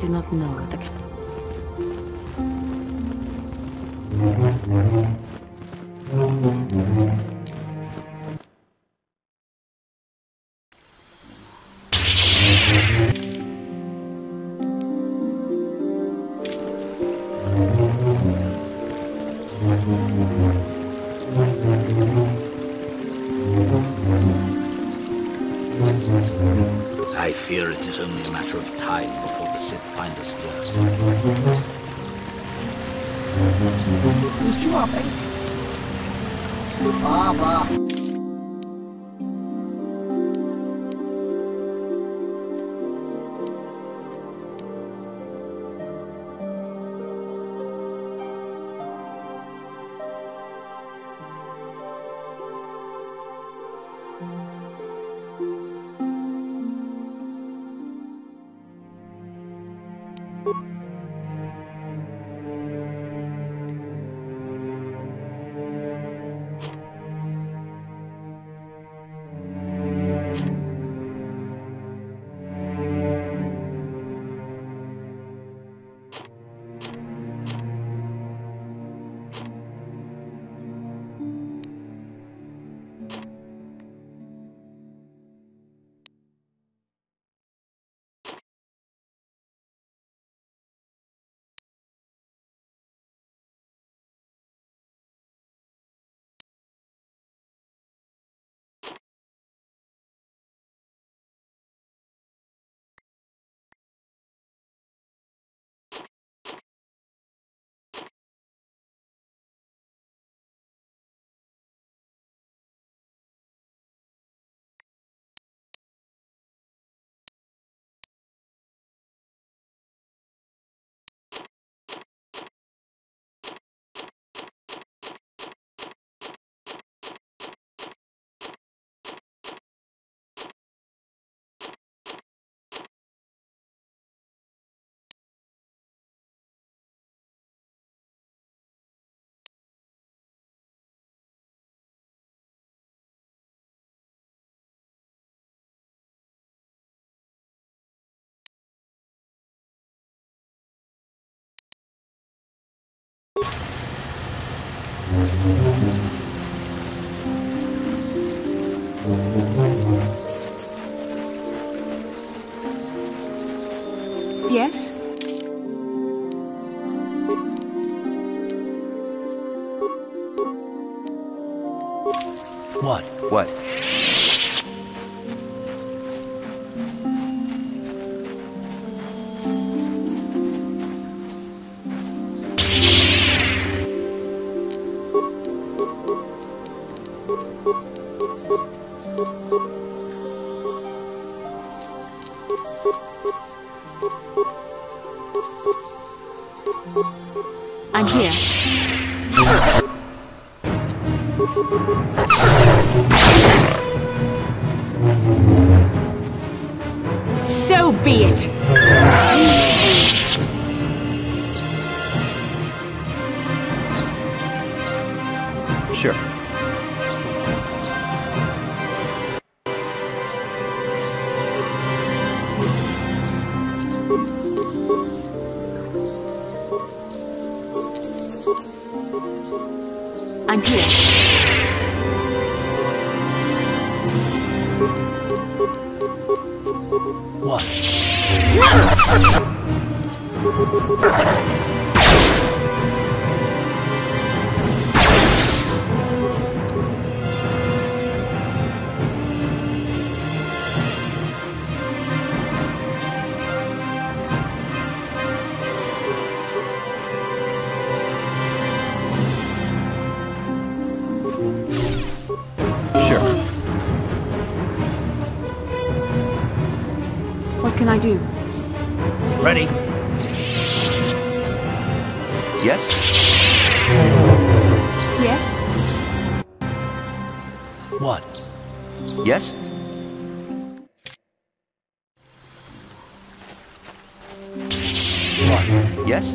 do not know what the... I fear it is only a matter of time before the Sith find us here. Baba. Yes? What? What? I'm here. So be it. Sure. I'm here. What? Sure. What can I do? Ready? Yes? Yes? What? Yes? What? Yes?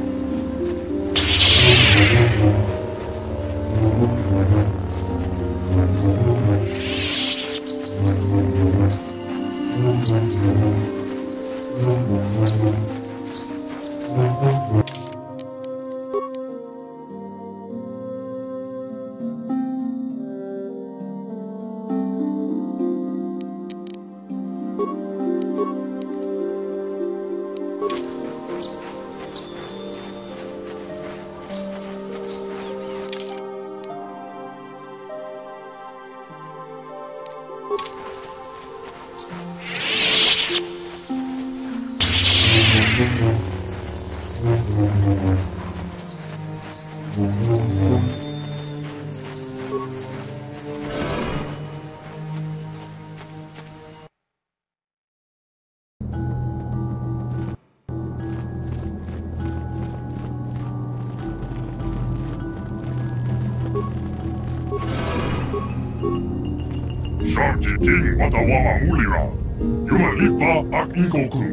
King Watawa Ulira. Yuma Lipa Ak Ingoku.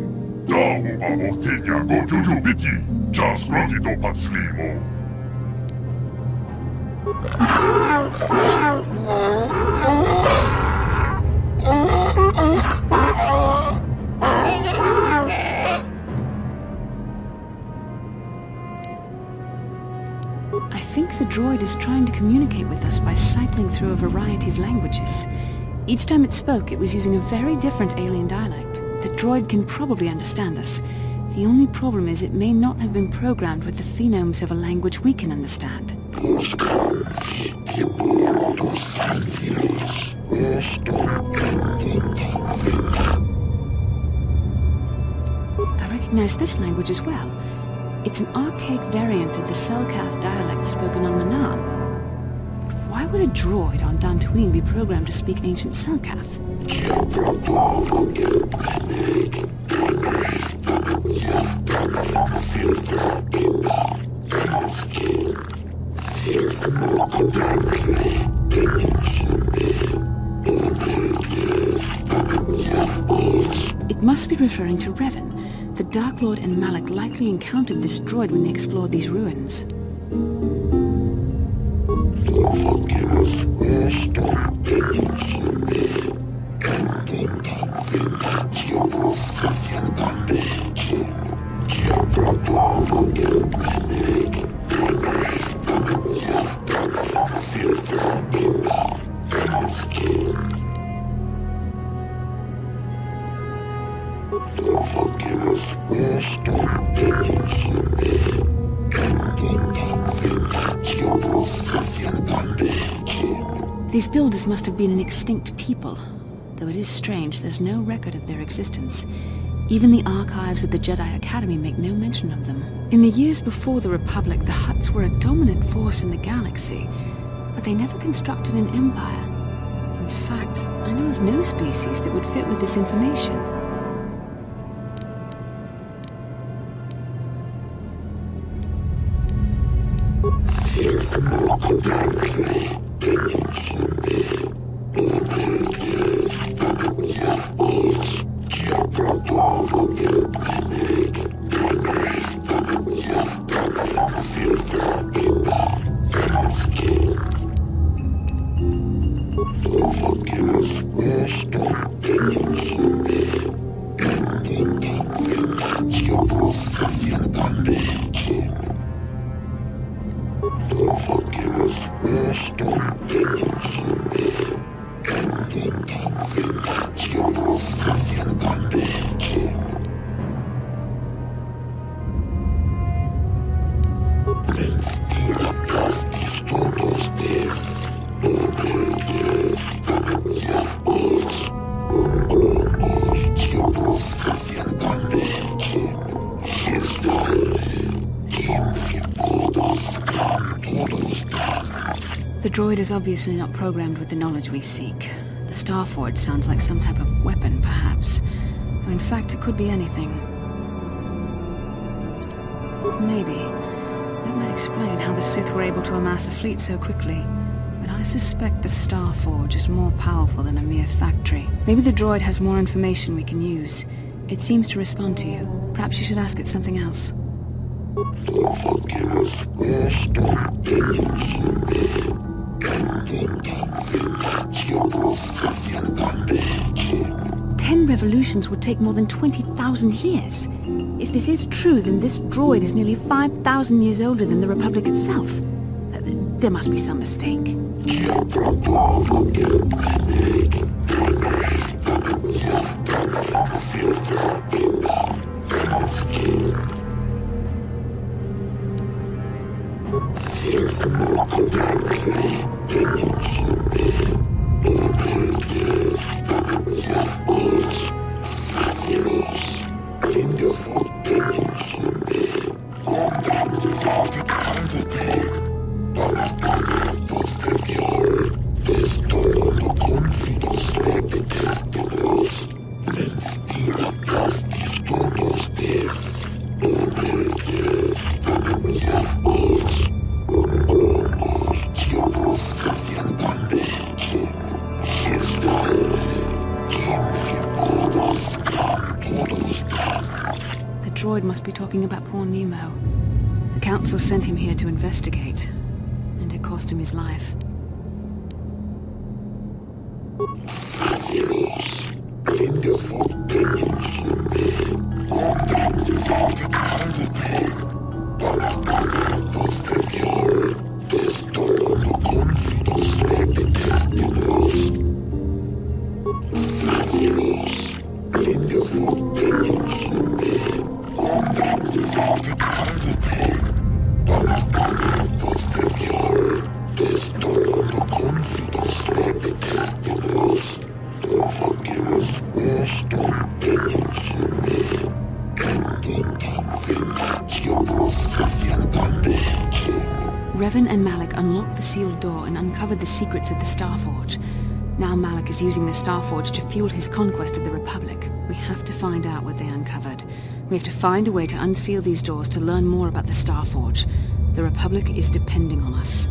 Da Uba Motinya Go Juju Biti. Just Rocky Do Patslimo. I think the droid is trying to communicate with us by cycling through a variety of languages. Each time it spoke, it was using a very different alien dialect. The droid can probably understand us. The only problem is it may not have been programmed with the phonemes of a language we can understand. I recognize this language as well. It's an archaic variant of the Selkath dialect spoken on Manaan. Why would a droid on Dantooine be programmed to speak ancient Selkath? It must be referring to Revan. The Dark Lord and Malak likely encountered this droid when they explored these ruins. These builders must have been an extinct people, though it is strange there's no record of their existence. Even the archives of the Jedi Academy make no mention of them. In the years before the Republic, the Hutts were a dominant force in the galaxy, but they never constructed an empire. In fact, I know of no species that would fit with this information. The droid is obviously not programmed with the knowledge we seek. The Starforge sounds like some type of weapon, perhaps. Or in fact, it could be anything. Maybe. That might explain how the Sith were able to amass a fleet so quickly. But I suspect the Starforge is more powerful than a mere factory. Maybe the droid has more information we can use. It seems to respond to you. Perhaps you should ask it something else. 10 revolutions would take more than 20,000 years. If this is true, then this droid is nearly 5,000 years older than the Republic itself. There must be some mistake. The droid must be talking about poor Nemo. The Council sent him here to investigate, and it cost him his life. Revan and Malak unlocked the sealed door and uncovered the secrets of the Starforge. Now Malak is using the Starforge to fuel his conquest of the Republic. We have to find out what they uncovered. We have to find a way to unseal these doors to learn more about the Starforge. The Republic is depending on us.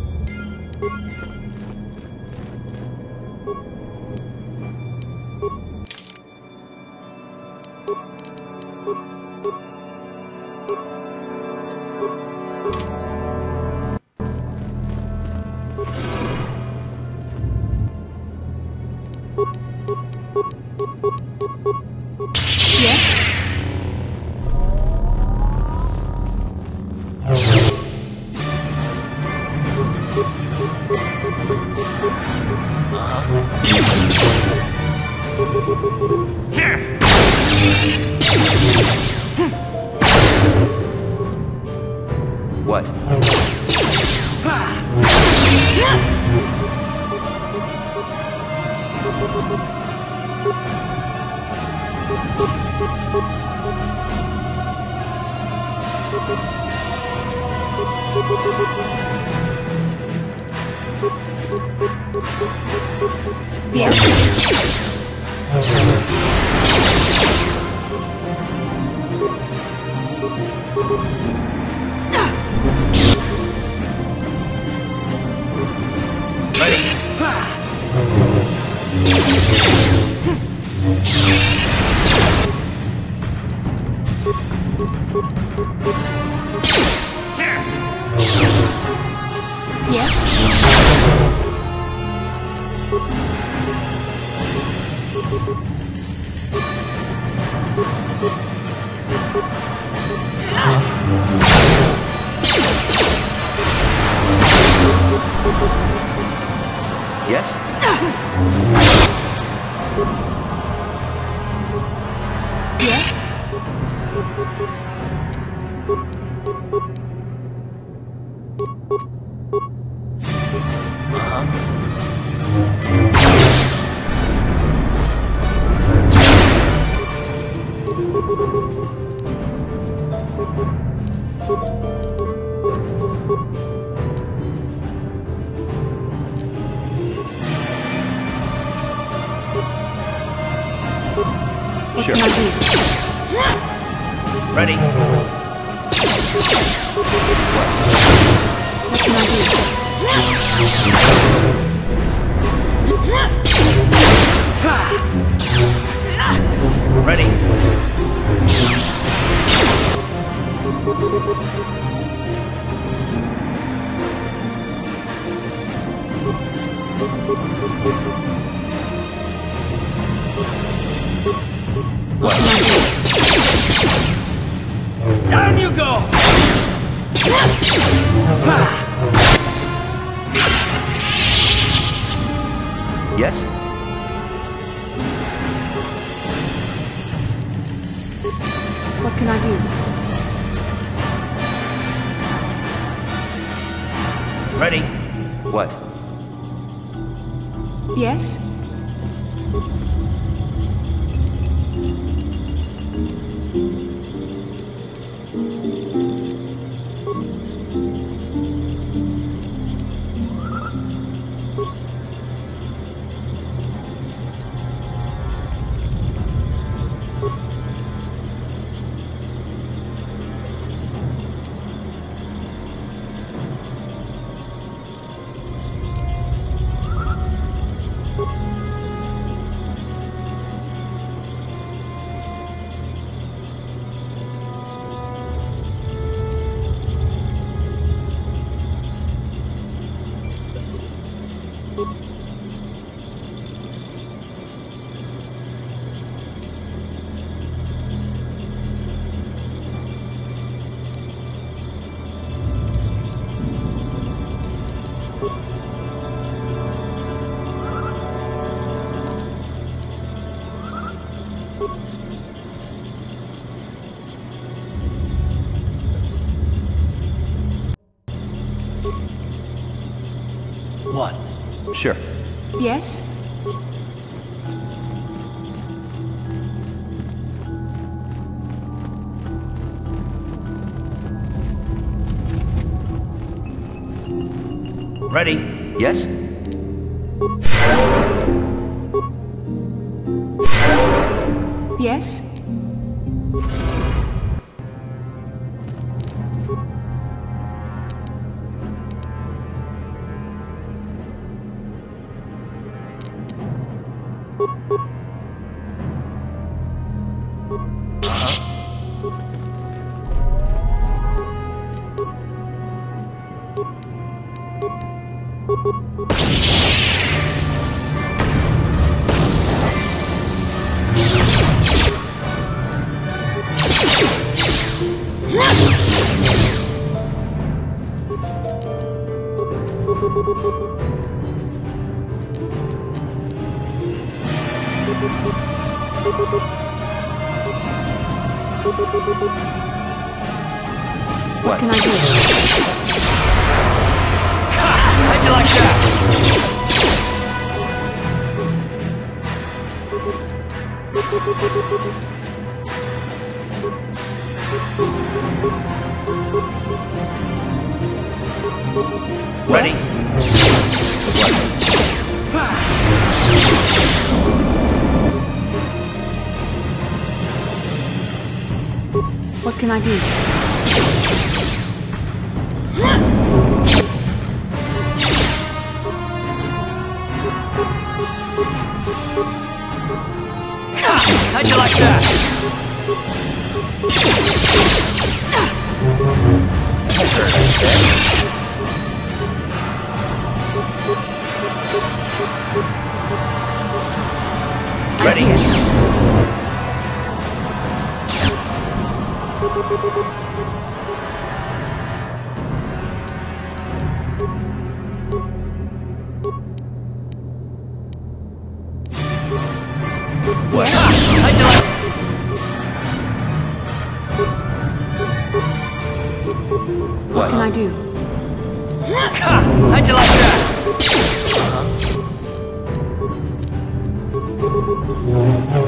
What? Sure. Ready? What can I do? Ready? What can I do? Down you go! Yes? What can I do? Ready? What? Yes? What? Sure. Yes? Ready? Yes? Yes? What can I do? How'd you like that? Ready? What can I do? How'd you like that? Ready? What? How'd you like? What can I do? How'd you like that?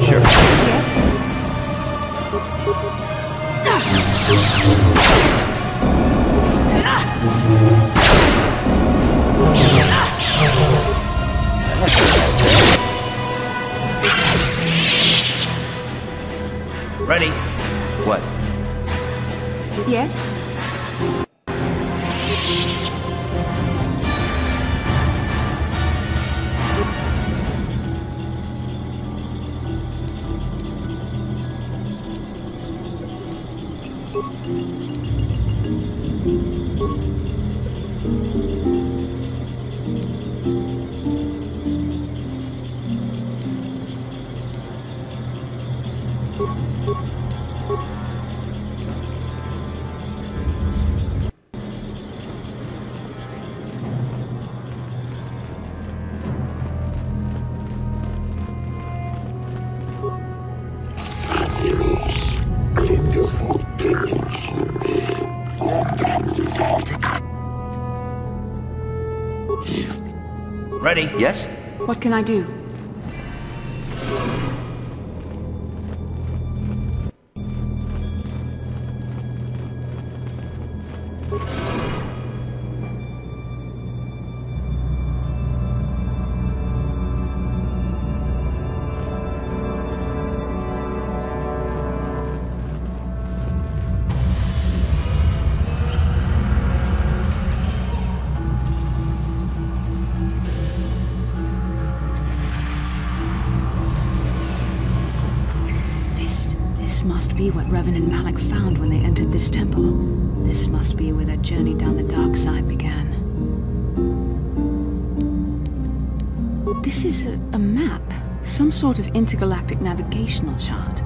Sure. Yes? Ready? What? Yes? Ready? Yes? What can I do? This must be what Revan and Malak found when they entered this temple. This must be where their journey down the dark side began. This is a map, some sort of intergalactic navigational chart.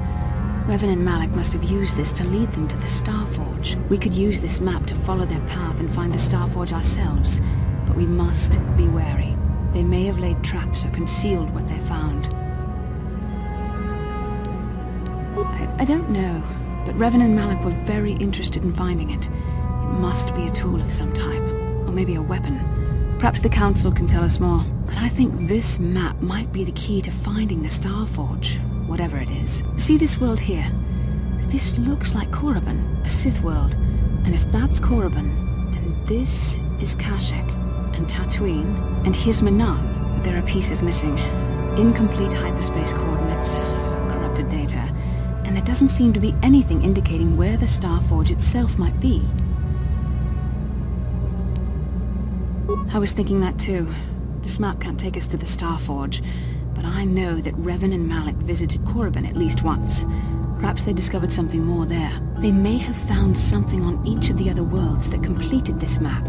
Revan and Malak must have used this to lead them to the Starforge. We could use this map to follow their path and find the Starforge ourselves, but we must be wary. They may have laid traps or concealed what they found. I don't know, but Revan and Malik were very interested in finding it. It must be a tool of some type, or maybe a weapon. Perhaps the Council can tell us more. But I think this map might be the key to finding the Starforge, whatever it is. See this world here? This looks like Korriban, a Sith world. And if that's Korriban, then this is Kashyyyk, and Tatooine, and here's Manaan. But there are pieces missing. Incomplete hyperspace coordinates, corrupted data, and there doesn't seem to be anything indicating where the Starforge itself might be. I was thinking that too. This map can't take us to the Starforge, but I know that Revan and Malik visited Korriban at least once. Perhaps they discovered something more there. They may have found something on each of the other worlds that completed this map.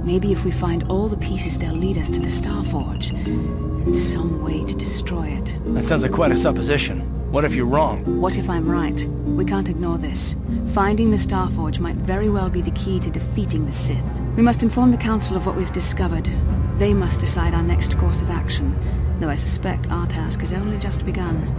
Maybe if we find all the pieces, they'll lead us to the Starforge, and some way to destroy it. That sounds like quite a supposition. What if you're wrong? What if I'm right? We can't ignore this. Finding the Starforge might very well be the key to defeating the Sith. We must inform the Council of what we've discovered. They must decide our next course of action, though I suspect our task has only just begun.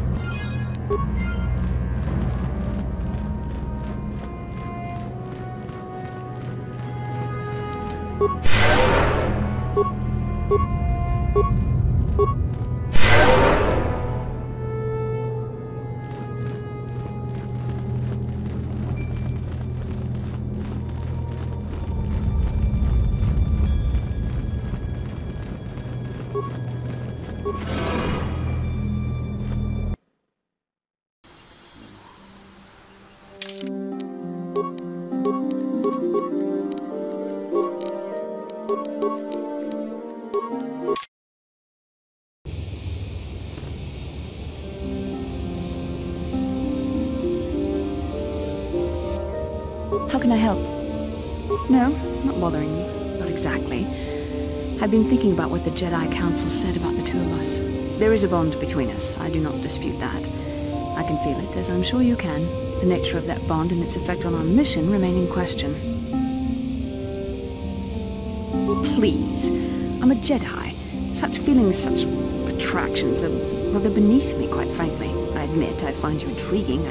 How can I help? No, not bothering you. Not exactly. I've been thinking about what the Jedi Council said about the two of us. There is a bond between us. I do not dispute that. I can feel it, as I'm sure you can. The nature of that bond and its effect on our mission remain in question. Please. I'm a Jedi. Such feelings, such attractions are, well, they're beneath me, quite frankly. I admit I find you intriguing.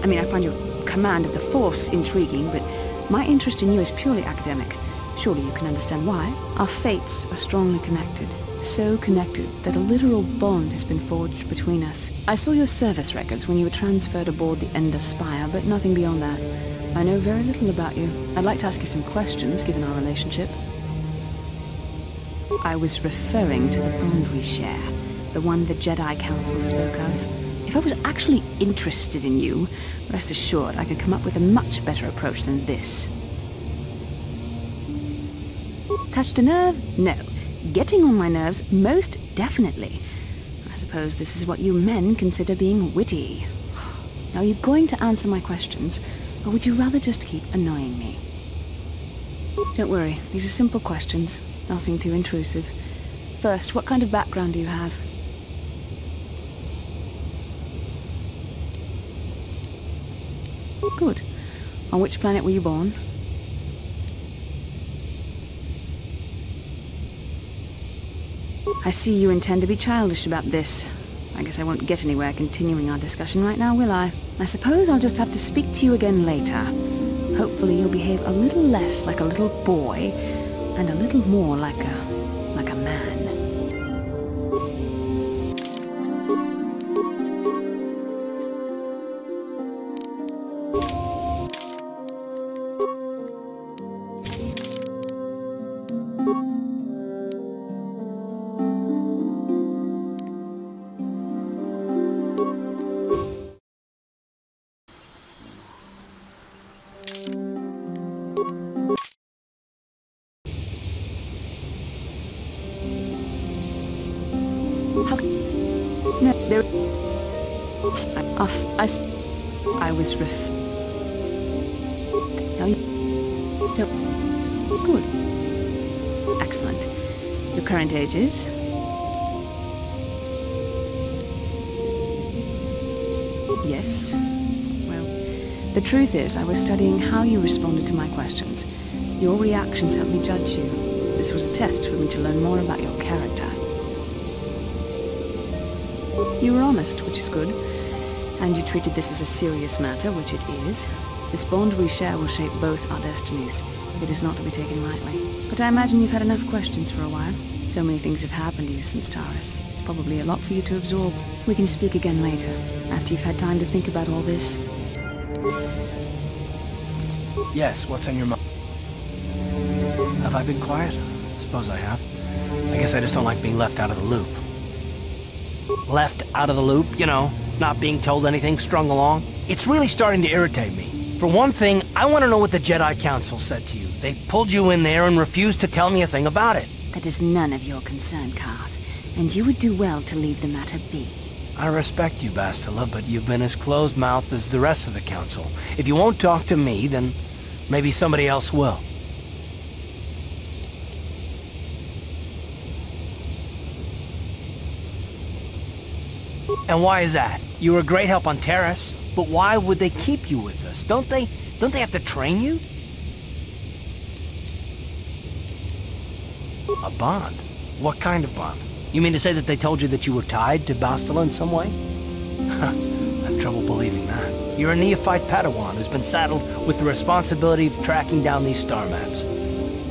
I mean, I find your command of the Force intriguing, but my interest in you is purely academic. Surely you can understand why. Our fates are strongly connected. So connected that a literal bond has been forged between us. I saw your service records when you were transferred aboard the Ender Spire, but nothing beyond that. I know very little about you. I'd like to ask you some questions, given our relationship. I was referring to the bond we share, the one the Jedi Council spoke of. If I was actually interested in you, rest assured I could come up with a much better approach than this. Touched a nerve? No. Getting on my nerves? Most definitely. I suppose this is what you men consider being witty. Now, are you going to answer my questions, or would you rather just keep annoying me? Don't worry, these are simple questions. Nothing too intrusive. First, what kind of background do you have? Good. On which planet were you born? I see you intend to be childish about this. I guess I won't get anywhere continuing our discussion right now, will I? I suppose I'll just have to speak to you again later. Hopefully you'll behave a little less like a little boy, and a little more like a man. I was No, good. Excellent. Your current age is? Yes. Well, the truth is, I was studying how you responded to my questions. Your reactions helped me judge you. This was a test for me to learn more about your character. You were honest, which is good. And you treated this as a serious matter, which it is. This bond we share will shape both our destinies. It is not to be taken lightly. But I imagine you've had enough questions for a while. So many things have happened to you since Taurus. It's probably a lot for you to absorb. We can speak again later, after you've had time to think about all this. Yes, what's on your mind? Have I been quiet? Suppose I have. I guess I just don't like being left out of the loop. Left out of the loop, you know, not being told anything, strung along. It's really starting to irritate me. For one thing, I want to know what the Jedi Council said to you. They pulled you in there and refused to tell me a thing about it. That is none of your concern, Carth. And you would do well to leave the matter be. I respect you, Bastila, but you've been as closed-mouthed as the rest of the Council. If you won't talk to me, then maybe somebody else will. And why is that? You were a great help on Taris, but why would they keep you with us? Don't they have to train you? A bond? What kind of bond? You mean to say that they told you that you were tied to Bastila in some way? I have trouble believing that. You're a neophyte Padawan who's been saddled with the responsibility of tracking down these star maps.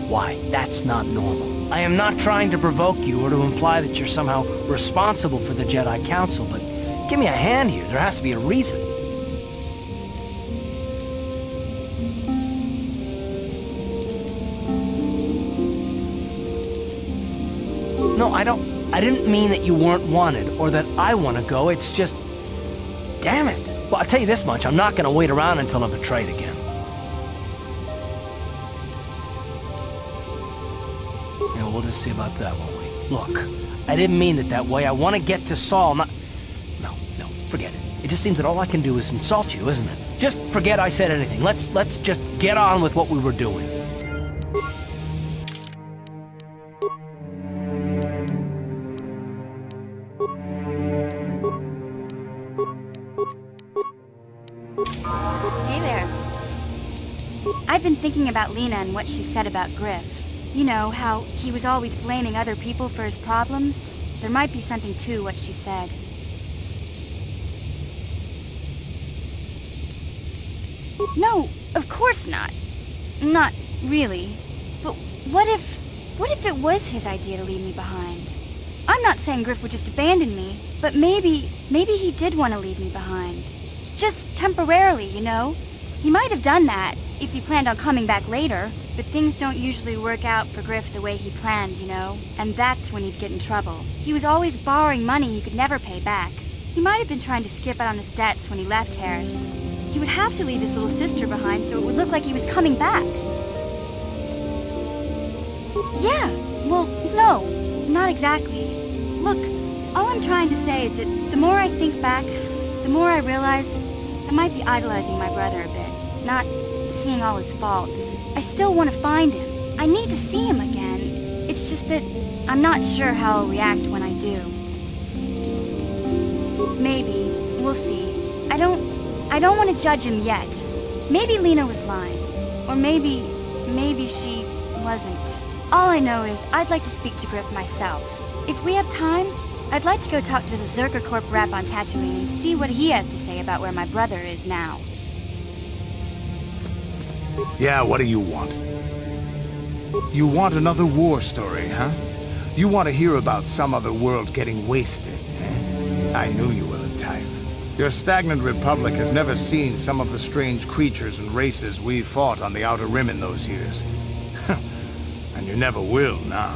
Why, that's not normal. I am not trying to provoke you or to imply that you're somehow responsible for the Jedi Council, but give me a hand here. There has to be a reason. No, I didn't mean that you weren't wanted, or that I want to go, it's just... Damn it! Well, I'll tell you this much, I'm not gonna wait around until I'm betrayed again. Yeah, we'll just see about that, won't we? Look, I didn't mean it that way, I want to get to Saul, not... No, forget it. It just seems that all I can do is insult you, isn't it? Just forget I said anything. Let's just get on with what we were doing. I've been thinking about Lena and what she said about Griff. You know, how he was always blaming other people for his problems? There might be something to what she said. No, of course not. Not really. But what if it was his idea to leave me behind? I'm not saying Griff would just abandon me, but maybe he did want to leave me behind. Just temporarily, you know? He might have done that if he planned on coming back later, but things don't usually work out for Griff the way he planned, you know? And that's when he'd get in trouble. He was always borrowing money he could never pay back. He might have been trying to skip out on his debts when he left Taris. He would have to leave his little sister behind so it would look like he was coming back. Yeah, well, no, not exactly. Look, all I'm trying to say is that the more I think back, the more I realize I might be idolizing my brother a bit, not seeing all his faults. I still want to find him. I need to see him again. It's just that I'm not sure how I'll react when I do. Maybe. We'll see. I don't want to judge him yet. Maybe Lena was lying. Or maybe she wasn't. All I know is I'd like to speak to Griff myself. If we have time, I'd like to go talk to the Zerker Corp rep on Tatooine and see what he has to say about where my brother is now. Yeah, what do you want? You want another war story, huh? You want to hear about some other world getting wasted, eh? I knew you were the type. Your stagnant republic has never seen some of the strange creatures and races we fought on the Outer Rim in those years. And you never will now.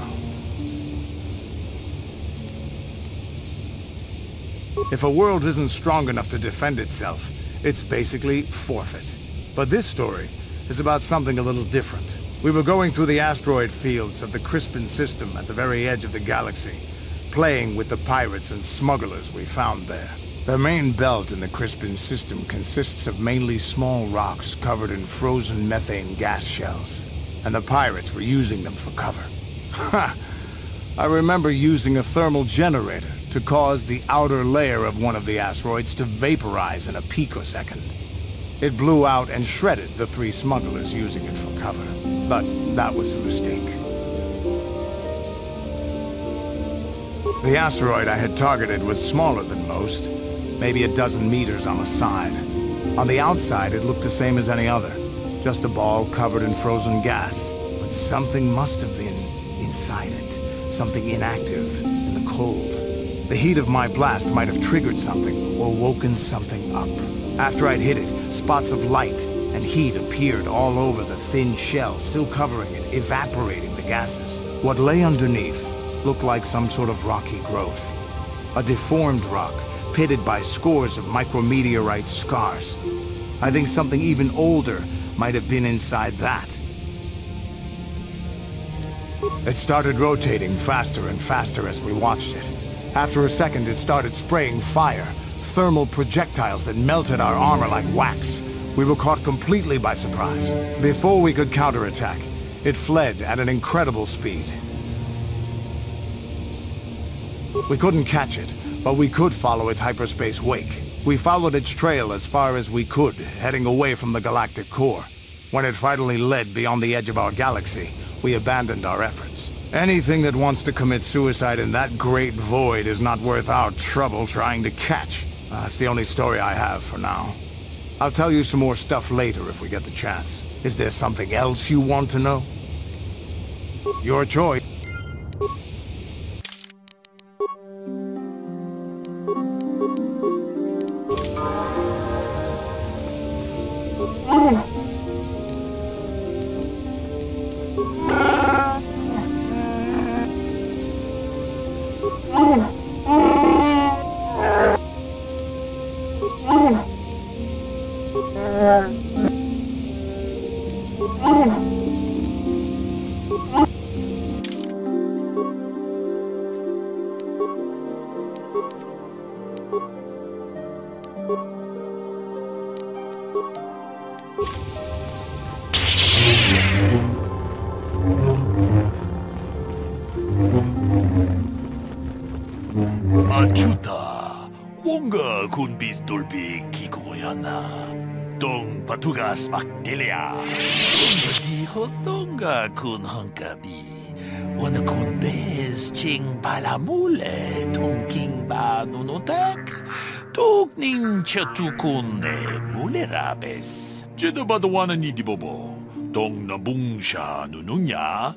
If a world isn't strong enough to defend itself, it's basically forfeit. But this story is about something a little different. We were going through the asteroid fields of the Crispin system at the very edge of the galaxy, playing with the pirates and smugglers we found there. The main belt in the Crispin system consists of mainly small rocks covered in frozen methane gas shells, and the pirates were using them for cover. Ha! I remember using a thermal generator to cause the outer layer of one of the asteroids to vaporize in a picosecond. It blew out and shredded the 3 smugglers using it for cover. But that was a mistake. The asteroid I had targeted was smaller than most, maybe a dozen meters on a side. On the outside, it looked the same as any other. Just a ball covered in frozen gas. But something must have been inside it. Something inactive in the cold. The heat of my blast might have triggered something or woken something up. After I'd hit it, spots of light and heat appeared all over the thin shell, still covering it, evaporating the gases. What lay underneath looked like some sort of rocky growth. A deformed rock, pitted by scores of micrometeorite scars. I think something even older might have been inside that. It started rotating faster and faster as we watched it. After a second, it started spraying fire, thermal projectiles that melted our armor like wax. We were caught completely by surprise. Before we could counterattack, it fled at an incredible speed. We couldn't catch it, but we could follow its hyperspace wake. We followed its trail as far as we could, heading away from the galactic core. When it finally led beyond the edge of our galaxy, we abandoned our efforts. Anything that wants to commit suicide in that great void is not worth our trouble trying to catch. That's the only story I have for now. I'll tell you some more stuff later if we get the chance. Is there something else you want to know? Your choice. Achuta, wonga kun bis dolpi kikoyana. Dong patugas makdelia. Di hotonga kun hankabi. Wana kun bez ching palamule tung king ba nunotak. Tuk ning chatukunde mulerabes. Jedabadawana ni dibobo. Dong nabung siya nununya.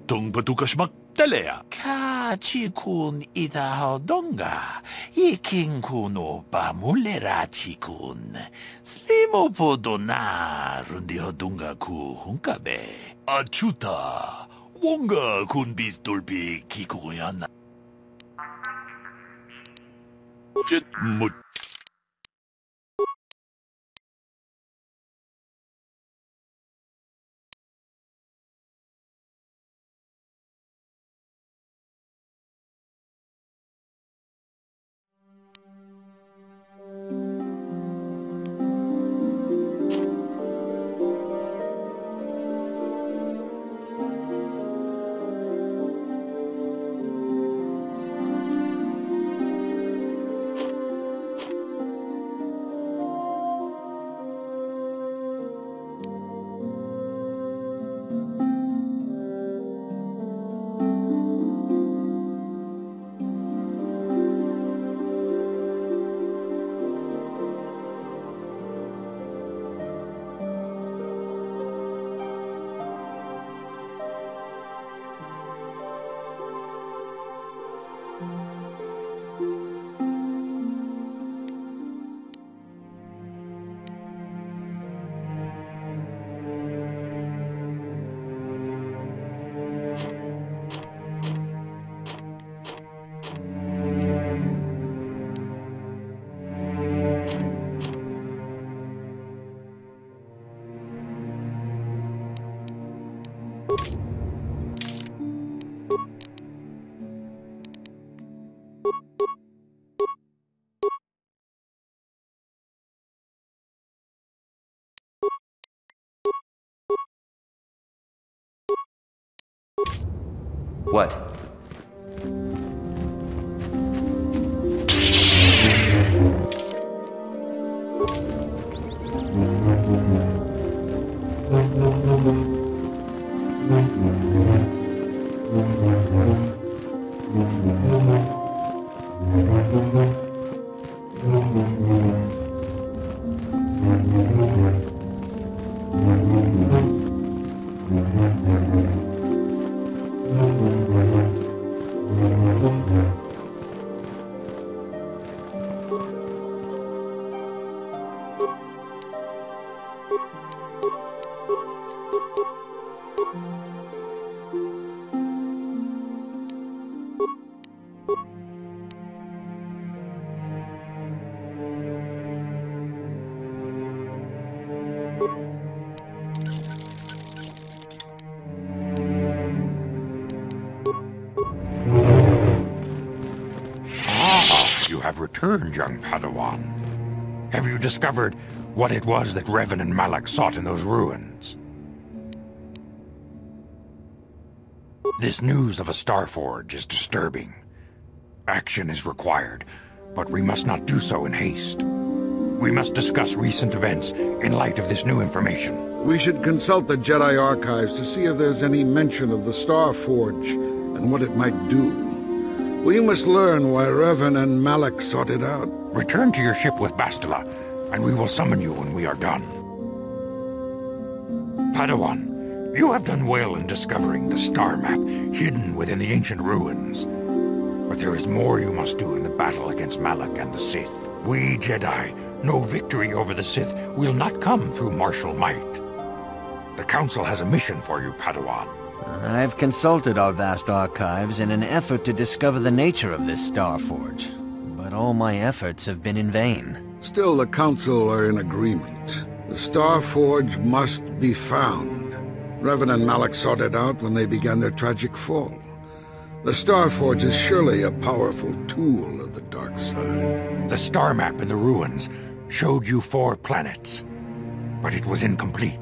Dong patugas makdelea. Ka chikun itahodonga. Iking kuno pa mulera chikun. Slimo po dona rundi hodunga ku hunkabe. Achuta. Wonga kun bis dolpi kikoyana. Jet mut. What? You have returned, young Padawan. Have you discovered what it was that Revan and Malak sought in those ruins? This news of a Starforge is disturbing. Action is required, but we must not do so in haste. We must discuss recent events in light of this new information. We should consult the Jedi archives to see if there's any mention of the Starforge and what it might do. We must learn why Revan and Malak sought it out. Return to your ship with Bastila, and we will summon you when we are done. Padawan, you have done well in discovering the star map hidden within the ancient ruins. But there is more you must do in the battle against Malak and the Sith. We Jedi know victory over the Sith will not come through martial might. The Council has a mission for you, Padawan. I've consulted our vast archives in an effort to discover the nature of this Starforge, but all my efforts have been in vain. Still, the Council are in agreement. The Starforge must be found. Revan and Malak sought it out when they began their tragic fall. The Starforge is surely a powerful tool of the dark side. The star map in the ruins showed you 4 planets, but it was incomplete.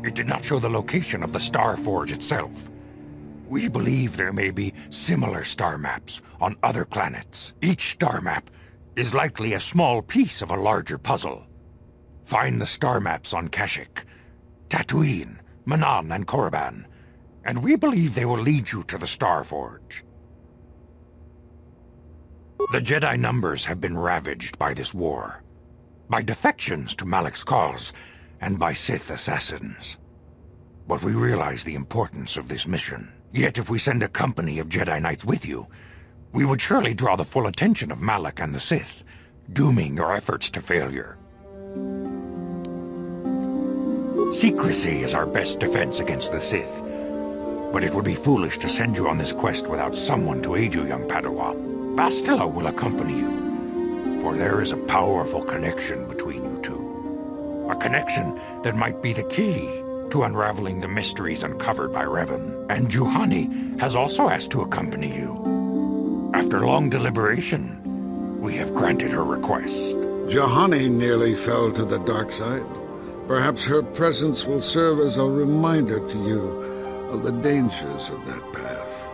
It did not show the location of the Starforge itself. We believe there may be similar star maps on other planets. Each star map is likely a small piece of a larger puzzle. Find the star maps on Kashyyyk, Tatooine, Manaan, and Korriban, and we believe they will lead you to the Starforge. The Jedi numbers have been ravaged by this war, by defections to Malak's cause, and by Sith assassins. But we realize the importance of this mission. Yet if we send a company of Jedi Knights with you, we would surely draw the full attention of Malak and the Sith, dooming your efforts to failure. Secrecy is our best defense against the Sith, but it would be foolish to send you on this quest without someone to aid you, young Padawan. Bastila will accompany you, for there is a powerful connection between you two. A connection that might be the key to unraveling the mysteries uncovered by Revan. And Juhani has also asked to accompany you. After long deliberation, we have granted her request. Juhani nearly fell to the dark side. Perhaps her presence will serve as a reminder to you of the dangers of that path.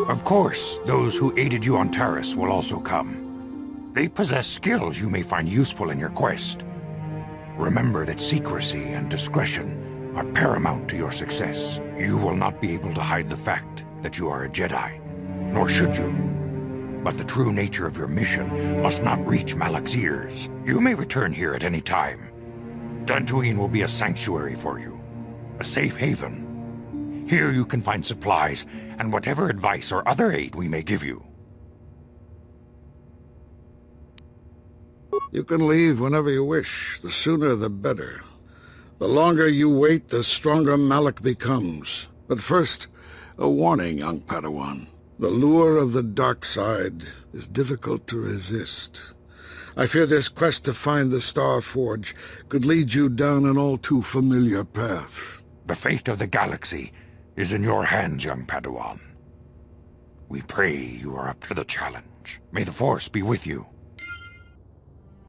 Of course, those who aided you on Taris will also come. They possess skills you may find useful in your quest. Remember that secrecy and discretion are paramount to your success. You will not be able to hide the fact that you are a Jedi, nor should you. But the true nature of your mission must not reach Malak's ears. You may return here at any time. Dantooine will be a sanctuary for you, a safe haven. Here you can find supplies and whatever advice or other aid we may give you. You can leave whenever you wish. The sooner the better. The longer you wait, the stronger Malak becomes. But first, a warning, young Padawan. The lure of the dark side is difficult to resist. I fear this quest to find the Starforge could lead you down an all-too familiar path. The fate of the galaxy is in your hands, young Padawan. We pray you are up to the challenge. May the Force be with you.